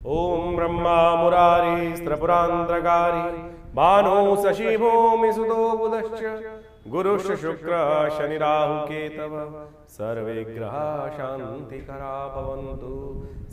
ओम ब्रह्मा मुरारी स्त्रपुरांतकारी भानु शशि भूमि सुतो बुधश्च गुरुश्च शुक्र शनि राहु केतव सर्वे ग्रहा शांतिकरा भवन्तु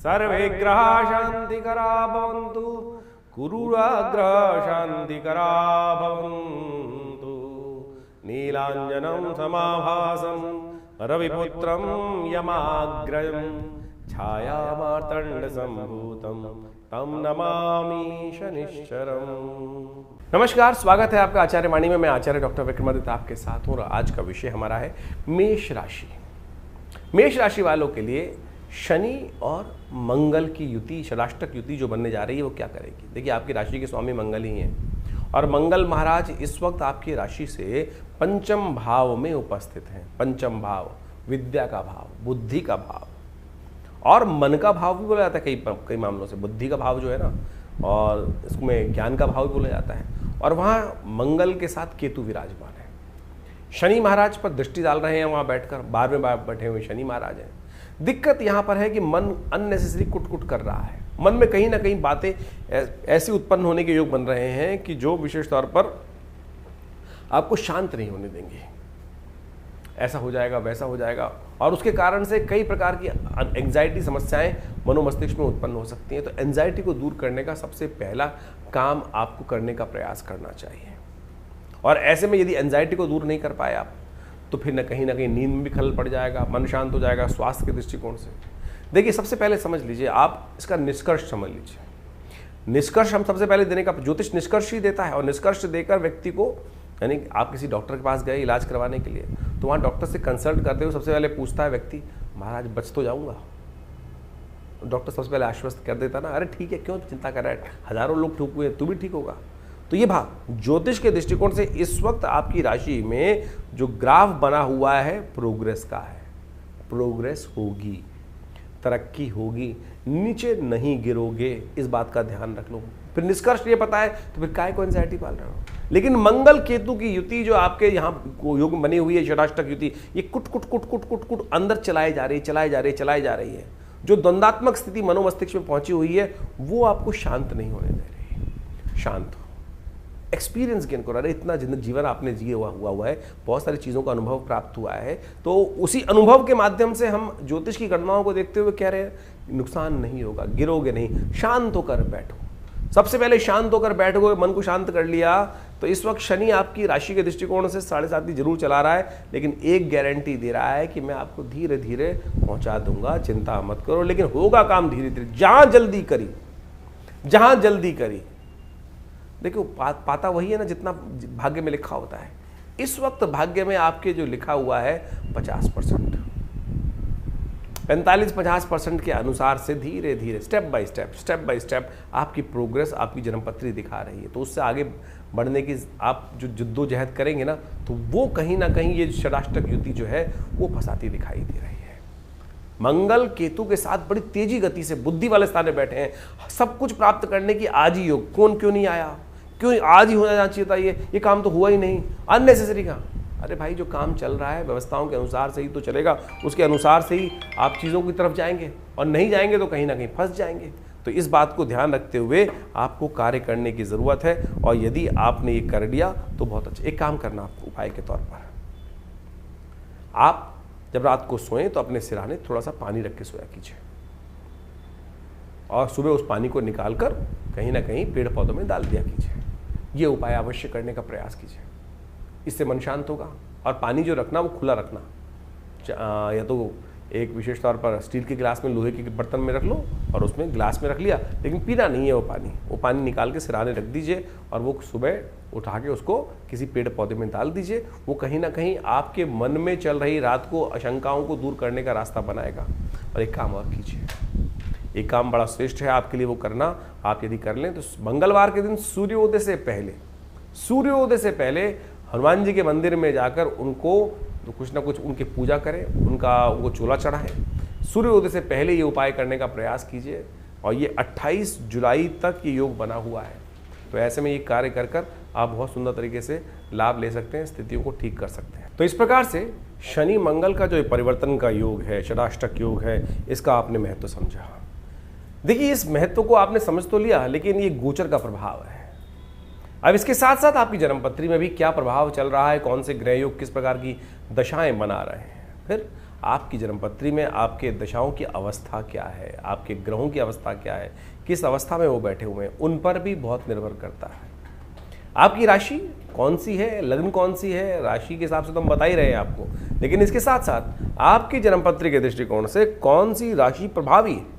सर्वे ग्रहा शांतिकरा भवन्तु गुरुराग्रह शांतिकरा भवन्तु नीलांजनं समाभासं रविपुत्रं यमाग्रयं छायामार्तंड संभूतम तम नमामि शनिश्चरम। नमस्कार, स्वागत है आपका आचार्य वाणी में। मैं आचार्य डॉक्टर विक्रमादित्य आपके साथ हूँ और आज का विषय हमारा है मेष राशि। मेष राशि वालों के लिए शनि और मंगल की युति, षडाष्टक युति जो बनने जा रही है वो क्या करेगी। देखिए, आपकी राशि के स्वामी मंगल ही हैं और मंगल महाराज इस वक्त आपकी राशि से पंचम भाव में उपस्थित हैं। पंचम भाव विद्या का भाव, बुद्धि का भाव और मन का भाव भी बोला जाता है कई मामलों से। बुद्धि का भाव जो है ना, और इसमें ज्ञान का भाव भी बोला जाता है। और वहाँ मंगल के साथ केतु विराजमान है। शनि महाराज पर दृष्टि डाल रहे हैं वहाँ बैठकर, 12वें बैठे हुए शनि महाराज हैं। दिक्कत यहाँ पर है कि मन अननेसेसरी कुट कर रहा है। मन में कहीं ना कहीं बातें ऐसी उत्पन्न होने के योग बन रहे हैं कि जो विशेष तौर पर आपको शांत नहीं होने देंगे। ऐसा हो जाएगा, वैसा हो जाएगा, और उसके कारण से कई प्रकार की एंजाइटी समस्याएं मनोमस्तिष्क में उत्पन्न हो सकती हैं। तो एंजाइटी को दूर करने का सबसे पहला काम आपको करने का प्रयास करना चाहिए। और ऐसे में यदि एंजाइटी को दूर नहीं कर पाए आप, तो फिर न कहीं नींद में भी खलल पड़ जाएगा, मन शांत हो जाएगा। स्वास्थ्य के दृष्टिकोण से देखिए, सबसे पहले समझ लीजिए, आप इसका निष्कर्ष समझ लीजिए। निष्कर्ष हम सबसे पहले देने का, ज्योतिष निष्कर्ष ही देता है, और निष्कर्ष देकर व्यक्ति को, यानी आप किसी डॉक्टर के पास गए इलाज करवाने के लिए, तो वहाँ डॉक्टर से कंसल्ट करते हुए सबसे पहले पूछता है व्यक्ति, महाराज बच तो जाऊँगा। डॉक्टर सबसे पहले आश्वस्त कर देता ना, अरे ठीक है, क्यों चिंता कर रहा है, हजारों लोग ठीक हुए, तू भी ठीक होगा। तो ये भाव ज्योतिष के दृष्टिकोण से इस वक्त आपकी राशि में जो ग्राफ बना हुआ है प्रोग्रेस का है। प्रोग्रेस होगी, तरक्की होगी, नीचे नहीं गिरोगे, इस बात का ध्यान रख लो। फिर निष्कर्ष ये पता है तो फिर काय को एंजाइटी पाल रहे हो। लेकिन मंगल केतु की युति जो आपके यहाँ योग बनी हुई है, षडाष्टक युति, ये कुट अंदर चलाए जा रही है। जो द्वंद्वात्मक स्थिति मनोमस्तिष्क में पहुंची हुई है वो आपको शांत नहीं होने दे रही। शांत हो, एक्सपीरियंस गेन करो। अरे इतना जीवन आपने जिए हुआ है, बहुत सारी चीज़ों का अनुभव प्राप्त हुआ है, तो उसी अनुभव के माध्यम से हम ज्योतिष की गणनाओं को देखते हुए कह रहे हैं नुकसान नहीं होगा, गिरोगे नहीं। शांत होकर बैठो, सबसे पहले शांत होकर बैठोगे, मन को शांत कर लिया तो इस वक्त शनि आपकी राशि के दृष्टिकोण से 7.5 जरूर चला रहा है, लेकिन एक गारंटी दे रहा है कि मैं आपको धीरे धीरे पहुंचा दूंगा, चिंता मत करो। लेकिन होगा काम धीरे धीरे, जहां जल्दी करी। देखो, पाता वही है ना जितना भाग्य में लिखा होता है। इस वक्त भाग्य में आपके जो लिखा हुआ है 50%, 45-50% के अनुसार से धीरे धीरे स्टेप बाय स्टेप आपकी प्रोग्रेस, आपकी जन्मपत्री दिखा रही है। तो उससे आगे बढ़ने की आप जो जद्दोजहद करेंगे ना, तो वो कहीं ना कहीं ये षडाष्टक युति जो है वो फंसाती दिखाई दे रही है। मंगल केतु के साथ बड़ी तेजी गति से बुद्धि वाले स्थान में बैठे हैं। सब कुछ प्राप्त करने की आज ही योग, क्यों नहीं आया, क्यों आज ही होना चाहिए था, ये काम तो हुआ ही नहीं, अननेसेसरी का। अरे भाई, जो काम चल रहा है व्यवस्थाओं के अनुसार से ही तो चलेगा, उसके अनुसार से ही आप चीज़ों की तरफ जाएंगे, और नहीं जाएंगे तो कहीं ना कहीं फंस जाएंगे। तो इस बात को ध्यान रखते हुए आपको कार्य करने की ज़रूरत है। और यदि आपने ये कर लिया तो बहुत अच्छा। एक काम करना आपको उपाय के तौर पर, आप जब रात को सोएं तो अपने सिरहाने थोड़ा सा पानी रख के सोया कीजिए, और सुबह उस पानी को निकालकर कहीं ना कहीं पेड़ पौधों में डाल दिया कीजिए। ये उपाय अवश्य करने का प्रयास कीजिए, इससे मन शांत होगा। और पानी जो रखना वो खुला रखना, या तो एक विशेष तौर पर स्टील के गिलास में, लोहे के बर्तन में रख लो और उसमें गिलास में रख लिया, लेकिन पीना नहीं है वो पानी निकाल के सिरहाने रख दीजिए, और वो सुबह उठा के उसको किसी पेड़ पौधे में डाल दीजिए। वो कहीं ना कहीं आपके मन में चल रही रात को आशंकाओं को दूर करने का रास्ता बनाएगा। और एक काम और कीजिए, एक काम बड़ा श्रेष्ठ है आपके लिए, वो करना आप यदि कर लें तो मंगलवार के दिन सूर्योदय से पहले हनुमान जी के मंदिर में जाकर उनको तो कुछ ना कुछ उनकी पूजा करें, उनको चोला चढ़ाएं। सूर्योदय से पहले ये उपाय करने का प्रयास कीजिए, और ये 28 जुलाई तक ये योग बना हुआ है। तो ऐसे में ये कार्य कर आप बहुत सुंदर तरीके से लाभ ले सकते हैं, स्थितियों को ठीक कर सकते हैं। तो इस प्रकार से शनि मंगल का जो परिवर्तन का योग है, षडाष्टक योग है, इसका आपने महत्व समझा। देखिए, इस महत्व को आपने समझ तो लिया, लेकिन ये गोचर का प्रभाव है। अब इसके साथ साथ आपकी जन्मपत्री में भी क्या प्रभाव चल रहा है, कौन से ग्रह योग किस प्रकार की दशाएं बना रहे हैं, फिर आपकी जन्मपत्री में आपके दशाओं की अवस्था क्या है, आपके ग्रहों की अवस्था क्या है, किस अवस्था में वो बैठे हुए हैं, उन पर भी बहुत निर्भर करता है। आपकी राशि कौन सी है, लग्न कौन सी है, राशि के हिसाब से तो हम बता ही रहे हैं आपको, लेकिन इसके साथ साथ आपकी जन्मपत्री के दृष्टिकोण से कौन सी राशि प्रभावी है।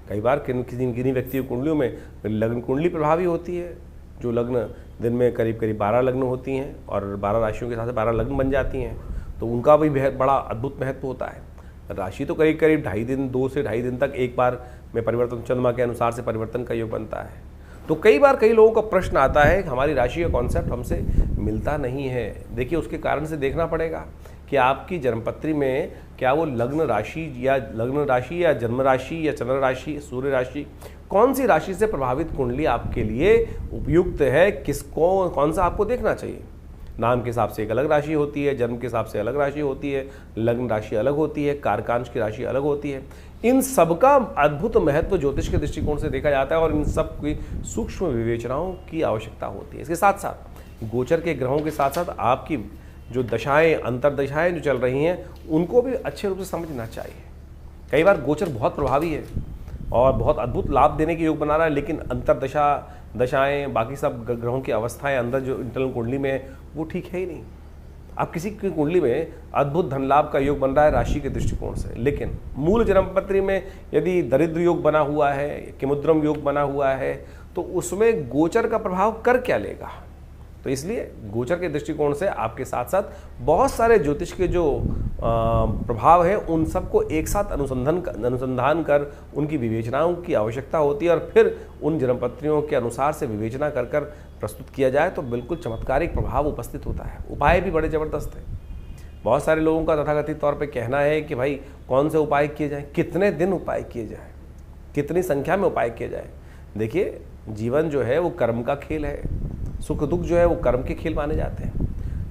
कई बार किन्हीं व्यक्तियों कुंडलियों में लग्न कुंडली प्रभावी होती है, जो लग्न दिन में करीब करीब 12 लग्न होती हैं और 12 राशियों के साथ 12 लग्न बन जाती हैं, तो उनका भी बहुत बड़ा अद्भुत महत्व होता है। राशि तो करीब करीब 2 से ढाई दिन तक एक बार में परिवर्तन, चंद्रमा के अनुसार से परिवर्तन का योग बनता है। तो कई बार कई लोगों का प्रश्न आता है कि हमारी राशि का कॉन्सेप्ट हमसे मिलता नहीं है। देखिए, उसके कारण से देखना पड़ेगा कि आपकी जन्मपत्री में क्या वो लग्न राशि या जन्म राशि या चंद्र राशि, सूर्य राशि, कौन सी राशि से प्रभावित कुंडली आपके लिए उपयुक्त है, किसको कौन सा आपको देखना चाहिए। नाम के हिसाब से एक अलग राशि होती है, जन्म के हिसाब से अलग राशि होती है, लग्न राशि अलग होती है, कारकांश की राशि अलग होती है। इन सबका अद्भुत महत्व ज्योतिष के दृष्टिकोण से देखा जाता है और इन सब की सूक्ष्म विवेचनाओं की आवश्यकता होती है। इसके साथ साथ गोचर के ग्रहों के साथ साथ आपकी जो दशाएं, अंतरदशाएं जो चल रही हैं, उनको भी अच्छे रूप से समझना चाहिए। कई बार गोचर बहुत प्रभावी है और बहुत अद्भुत लाभ देने के योग बना रहा है, लेकिन अंतरदशा, दशाएं, बाकी सब ग्रहों की अवस्थाएं अंदर जो इंटरनल कुंडली में है वो ठीक है ही नहीं। अब किसी की कुंडली में अद्भुत धन लाभ का योग बन रहा है राशि के दृष्टिकोण से, लेकिन मूल जन्मपत्री में यदि दरिद्र योग बना हुआ है, किमुद्रम योग बना हुआ है, तो उसमें गोचर का प्रभाव कर क्या लेगा। तो इसलिए गोचर के दृष्टिकोण से आपके साथ साथ बहुत सारे ज्योतिष के जो प्रभाव है, उन सबको एक साथ अनुसंधान कर उनकी विवेचनाओं की आवश्यकता होती है और फिर उन जन्मपत्रियों के अनुसार से विवेचना कर कर प्रस्तुत किया जाए तो बिल्कुल चमत्कारिक प्रभाव उपस्थित होता है। उपाय भी बड़े ज़बरदस्त हैं। बहुत सारे लोगों का तथाकथित तौर पे कहना है कि भाई कौन से उपाय किए जाएं, कितने दिन उपाय किए जाएं, कितनी संख्या में उपाय किए जाएं। देखिए, जीवन जो है वो कर्म का खेल है, सुख दुख जो है वो कर्म के खेल माने जाते हैं।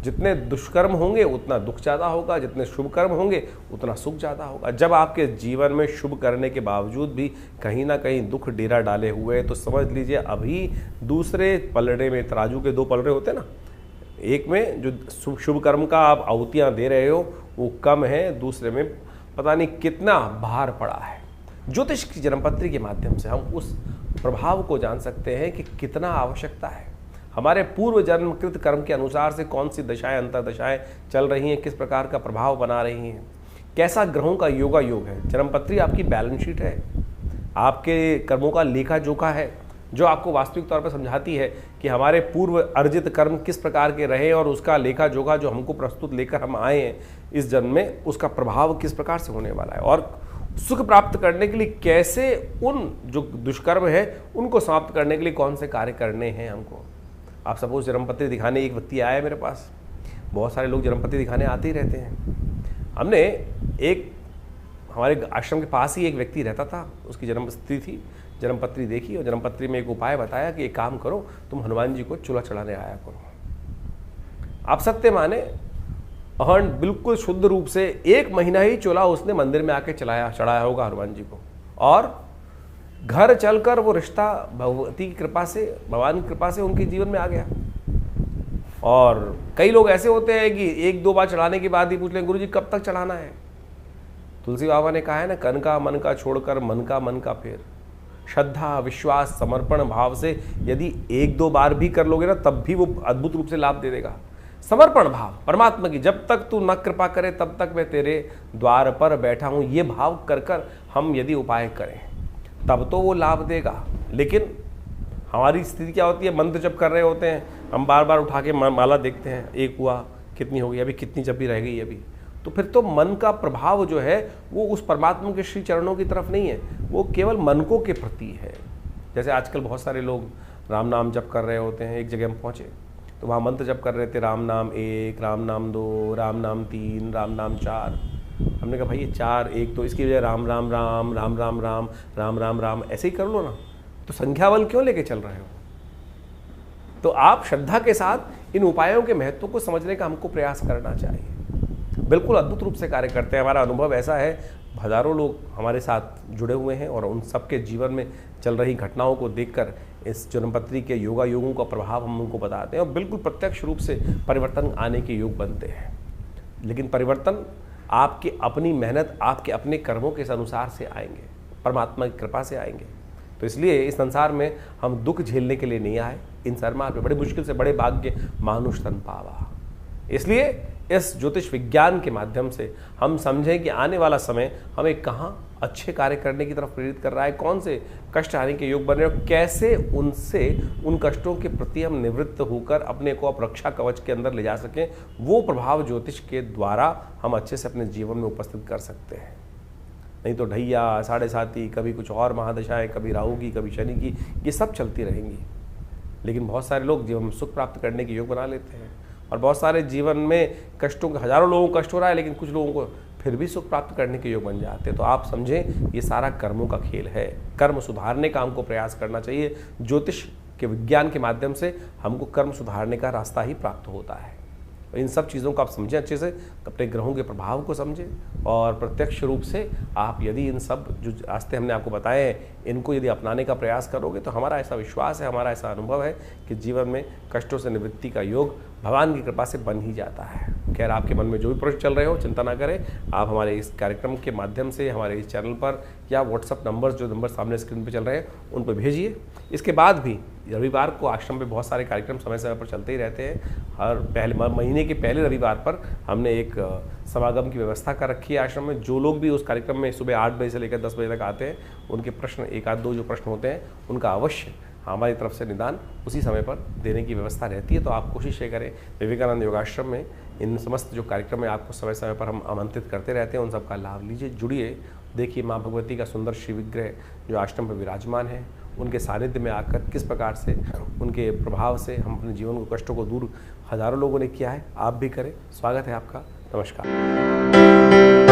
जितने दुष्कर्म होंगे उतना दुख ज़्यादा होगा, जितने शुभ कर्म होंगे उतना सुख ज़्यादा होगा। जब आपके जीवन में शुभ करने के बावजूद भी कहीं ना कहीं दुख डेरा डाले हुए हैं, तो समझ लीजिए अभी दूसरे पलड़े में, तराजू के 2 पलड़े होते हैं ना, एक में जो शुभ कर्म का आप आहुतियाँ दे रहे हो वो कम है, दूसरे में पता नहीं कितना भार पड़ा है। ज्योतिष की जन्मपत्री के माध्यम से हम उस प्रभाव को जान सकते हैं कि कितना आवश्यकता है। हमारे पूर्व जन्मकृत कर्म के अनुसार से कौन सी दशाएं, अंतरदशाएं चल रही हैं, किस प्रकार का प्रभाव बना रही हैं, कैसा ग्रहों का योगा योग है। जन्मपत्री आपकी बैलेंस शीट है, आपके कर्मों का लेखा जोखा है, जो आपको वास्तविक तौर पर समझाती है कि हमारे पूर्व अर्जित कर्म किस प्रकार के रहे और उसका लेखा जोखा जो हमको प्रस्तुत लेकर हम आए हैं इस जन्म में, उसका प्रभाव किस प्रकार से होने वाला है और सुख प्राप्त करने के लिए कैसे उन जो दुष्कर्म है उनको समाप्त करने के लिए कौन से कार्य करने हैं हमको। आप सपोज जन्मपत्री दिखाने एक व्यक्ति आया है मेरे पास, बहुत सारे लोग जन्मपत्री दिखाने आते ही रहते हैं। हमने एक हमारे आश्रम के पास ही एक व्यक्ति रहता था, उसकी जन्मपत्री थी, जन्मपत्री देखी और जन्मपत्री में एक उपाय बताया कि एक काम करो, तुम हनुमान जी को चूल्हा चढ़ाने आया करो। आप सत्य माने, अहन बिल्कुल शुद्ध रूप से 1 महीना ही चूल्हा उसने मंदिर में आके चढ़ाया होगा हनुमान जी को, और घर चलकर वो रिश्ता भगवती की कृपा से, भगवान की कृपा से उनके जीवन में आ गया। और कई लोग ऐसे होते हैं कि 1-2 बार चढ़ाने के बाद ही पूछ लें, गुरु जी कब तक चढ़ाना है। तुलसी बाबा ने कहा है ना, कन का मन का छोड़कर मन का फेर। श्रद्धा, विश्वास, समर्पण भाव से यदि 1-2 बार भी कर लोगे ना, तब भी वो अद्भुत रूप से लाभ दे देगा। समर्पण भाव परमात्मा की, जब तक तू न कृपा करे तब तक मैं तेरे द्वार पर बैठा हूँ, ये भाव कर कर हम यदि उपाय करें तब तो वो लाभ देगा। लेकिन हमारी स्थिति क्या होती है, मंत्र जप कर रहे होते हैं, हम बार बार उठा के माला देखते हैं, एक हुआ, कितनी होगी, अभी कितनी जपी रह गई अभी, तो फिर तो मन का प्रभाव जो है वो उस परमात्मा के श्री चरणों की तरफ नहीं है, वो केवल मनकों के प्रति है। जैसे आजकल बहुत सारे लोग राम नाम जप कर रहे होते हैं, एक जगह हम पहुँचे तो वहाँ मंत्र जप कर रहे थे, राम नाम 1, राम नाम 2, राम नाम 3, राम नाम 4। हमने कहा भाई ये 4, 1 तो इसकी वजह राम राम राम राम राम राम राम राम राम ऐसे ही कर लो ना, तो संख्या बल क्यों लेके चल रहे हो। तो आप श्रद्धा के साथ इन उपायों के महत्व को समझने का हमको प्रयास करना चाहिए। बिल्कुल अद्भुत रूप से कार्य करते हैं। हमारा अनुभव ऐसा है, हज़ारों लोग हमारे साथ जुड़े हुए हैं और उन सबके जीवन में चल रही घटनाओं को देखकर इस जन्मपत्री के योगा योगों का प्रभाव हम उनको बताते हैं और बिल्कुल प्रत्यक्ष रूप से परिवर्तन आने के योग बनते हैं। लेकिन परिवर्तन आपकी अपनी मेहनत, आपके अपने कर्मों के अनुसार से आएंगे, परमात्मा की कृपा से आएंगे। तो इसलिए इस संसार में हम दुख झेलने के लिए नहीं आए। इन सरमार में बड़ी मुश्किल से बड़े भाग्य मानुष तन पावा। इसलिए इस ज्योतिष विज्ञान के माध्यम से हम समझें कि आने वाला समय हमें कहाँ अच्छे कार्य करने की तरफ प्रेरित कर रहा है, कौन से कष्ट आने के योग बन रहे हैं, कैसे उन कष्टों के प्रति हम निवृत्त होकर अपने को अब रक्षा कवच के अंदर ले जा सकें। वो प्रभाव ज्योतिष के द्वारा हम अच्छे से अपने जीवन में उपस्थित कर सकते हैं। नहीं तो ढैया, साढ़े साती, कभी कुछ और महादशाएं, कभी राहु की, कभी शनि की, ये सब चलती रहेंगी। लेकिन बहुत सारे लोग जीवन में सुख प्राप्त करने के योग बना लेते हैं और बहुत सारे जीवन में कष्टों के, हजारों लोगों को कष्ट हो रहा है लेकिन कुछ लोगों को फिर भी सुख प्राप्त करने के योग बन जाते हैं। तो आप समझें ये सारा कर्मों का खेल है। कर्म सुधारने का हमको प्रयास करना चाहिए। ज्योतिष के विज्ञान के माध्यम से हमको कर्म सुधारने का रास्ता ही प्राप्त होता है। इन सब चीज़ों को आप समझें अच्छे से, अपने ग्रहों के प्रभाव को समझें और प्रत्यक्ष रूप से आप यदि इन सब जो रास्ते हमने आपको बताए हैं इनको यदि अपनाने का प्रयास करोगे तो हमारा ऐसा विश्वास है, हमारा ऐसा अनुभव है कि जीवन में कष्टों से निवृत्ति का योग भगवान की कृपा से बन ही जाता है। खैर, आपके मन में जो भी प्रश्न चल रहे हो चिंता ना करें, आप हमारे इस कार्यक्रम के माध्यम से हमारे इस चैनल पर या व्हाट्सअप नंबर्स जो नंबर सामने स्क्रीन पर चल रहे हैं उन पर भेजिए। इसके बाद भी रविवार को आश्रम पे बहुत सारे कार्यक्रम समय समय पर चलते ही रहते हैं। हर महीने के पहले रविवार पर हमने एक समागम की व्यवस्था कर रखी है आश्रम में। जो लोग भी उस कार्यक्रम में सुबह 8 बजे से लेकर 10 बजे तक आते हैं उनके प्रश्न, एक आध दो जो प्रश्न होते हैं उनका अवश्य हमारी तरफ से निदान उसी समय पर देने की व्यवस्था रहती है। तो आप कोशिश ये करें, विवेकानंद योगाश्रम में इन समस्त जो कार्यक्रम है आपको समय समय पर हम आमंत्रित करते रहते हैं, उन सब का लाभ लीजिए, जुड़िए। देखिए माँ भगवती का सुंदर शिव विग्रह जो आश्रम पर विराजमान है, उनके सानिध्य में आकर किस प्रकार से उनके प्रभाव से हम अपने जीवन को, कष्टों को दूर हजारों लोगों ने किया है, आप भी करें। स्वागत है आपका। नमस्कार।